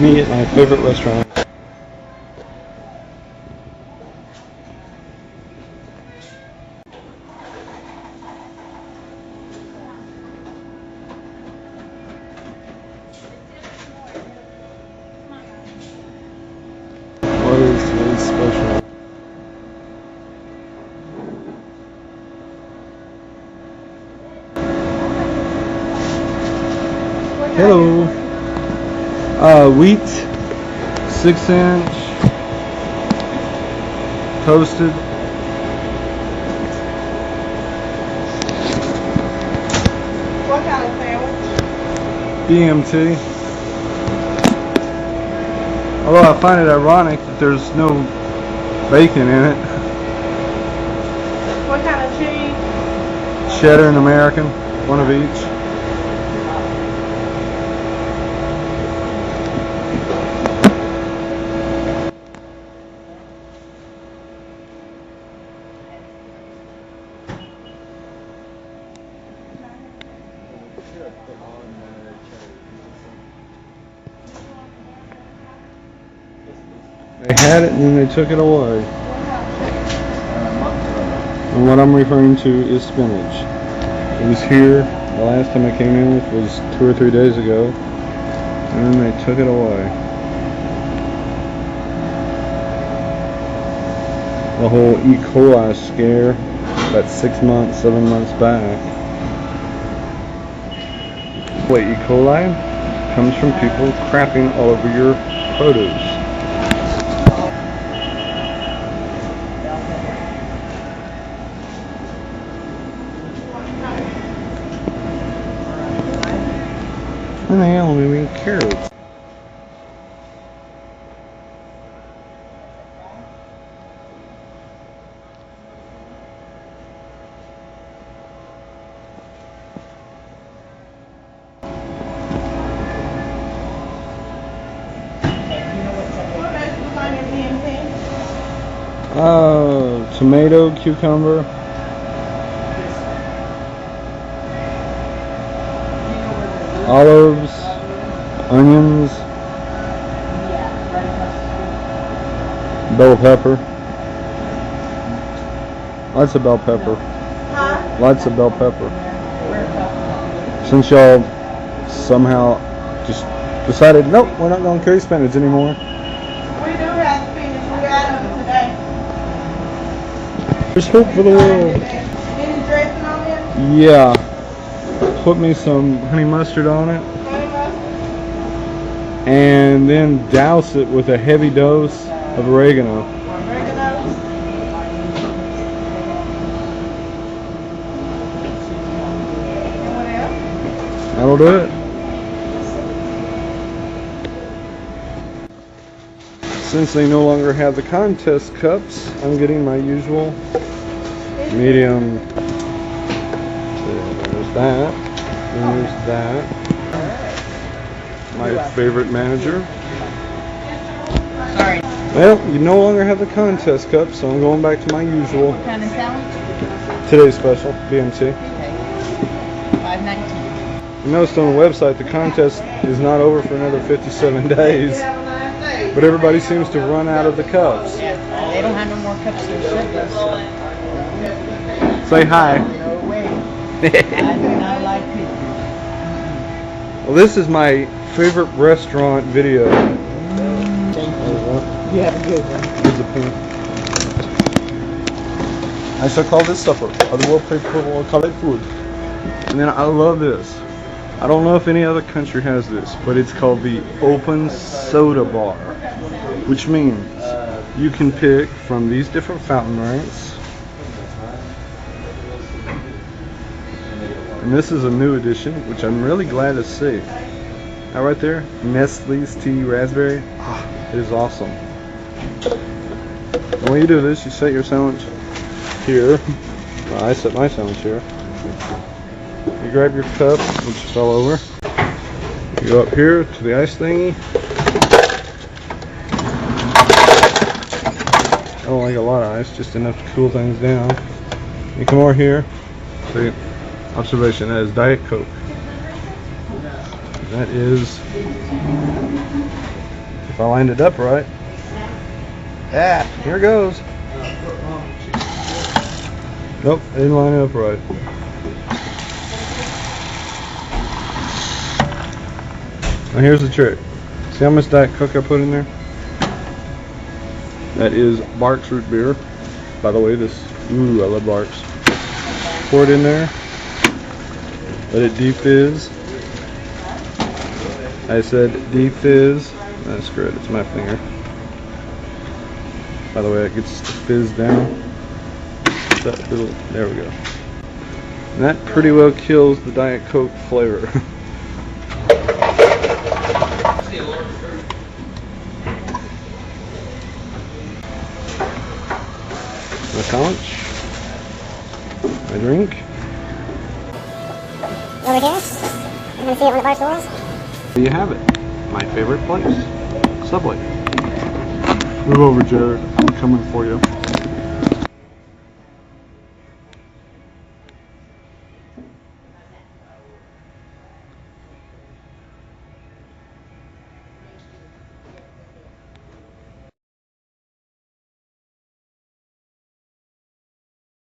me at my favorite restaurant. What is today's special? Hello. Wheat, 6-inch, toasted. What kind of sandwich? BMT. Although I find it ironic that there's no bacon in it. What kind of cheese? Cheddar and American, one of each. They had it and then they took it away. And what I'm referring to is spinach. It was here the last time I came in, which was 2 or 3 days ago, and then they took it away. The whole E. coli scare about 6 months, 7 months back. Wait, E. coli comes from people crapping all over your produce. What the hell do we carrots? Tomato, cucumber. Olives, onions, bell pepper. Lots of bell pepper. Huh? Lots of bell pepper. Since y'all somehow just decided, nope, we're not going to carry spinach anymore. We do have spinach. We got them today. There's hope for the world. Any dressing on it? Yeah. Put me some honey mustard on it. Honey mustard? And then douse it with a heavy dose of oregano. Oregano? And what else? That'll do it. Since they no longer have the contest cups, I'm getting my usual medium. There's that. And there's that. My favorite manager. Sorry. Well, you no longer have the contest cup, so I'm going back to my usual. What kind of sandwich? Today's special, BMT. Okay. $5.19. You noticed on the website the contest is not over for another 57 days. But everybody seems to run out of the cups. They don't have no more cups to ship us. Say hi. No way. I do not like people. Well, this is my favorite restaurant video. Thank you. You have a good one. Here's a pin. I shall call this supper. Other will people will call it food. And then I love this. I don't know if any other country has this, but it's called the open soda bar, which means you can pick from these different fountain drinks. And this is a new edition, which I'm really glad to see. That right there, Nestle's tea raspberry. Ah, it is awesome. And when you do this, you set your sandwich here. Well, I set my sandwich here. You grab your cup, which fell over. You go up here to the ice thingy. I don't like a lot of ice, just enough to cool things down. You come over here. See, observation, that is Diet Coke. That is If I lined it up right. Yeah, here goes. Nope, I didn't line it up right. Now here's the trick. See how much Diet Coke I put in there? That is Barq's root beer. By the way, this, ooh, I love Barq's. Pour it in there. Let it defizz. I said defizz. That's good, it's my finger. By the way, it gets fizzed down. That little, there we go. And that pretty well kills the Diet Coke flavor. My conch. My drink. Over here? You want to see it on the bar stools? There you have it. My favorite place. Subway. Move over, Jared. I'm coming for you.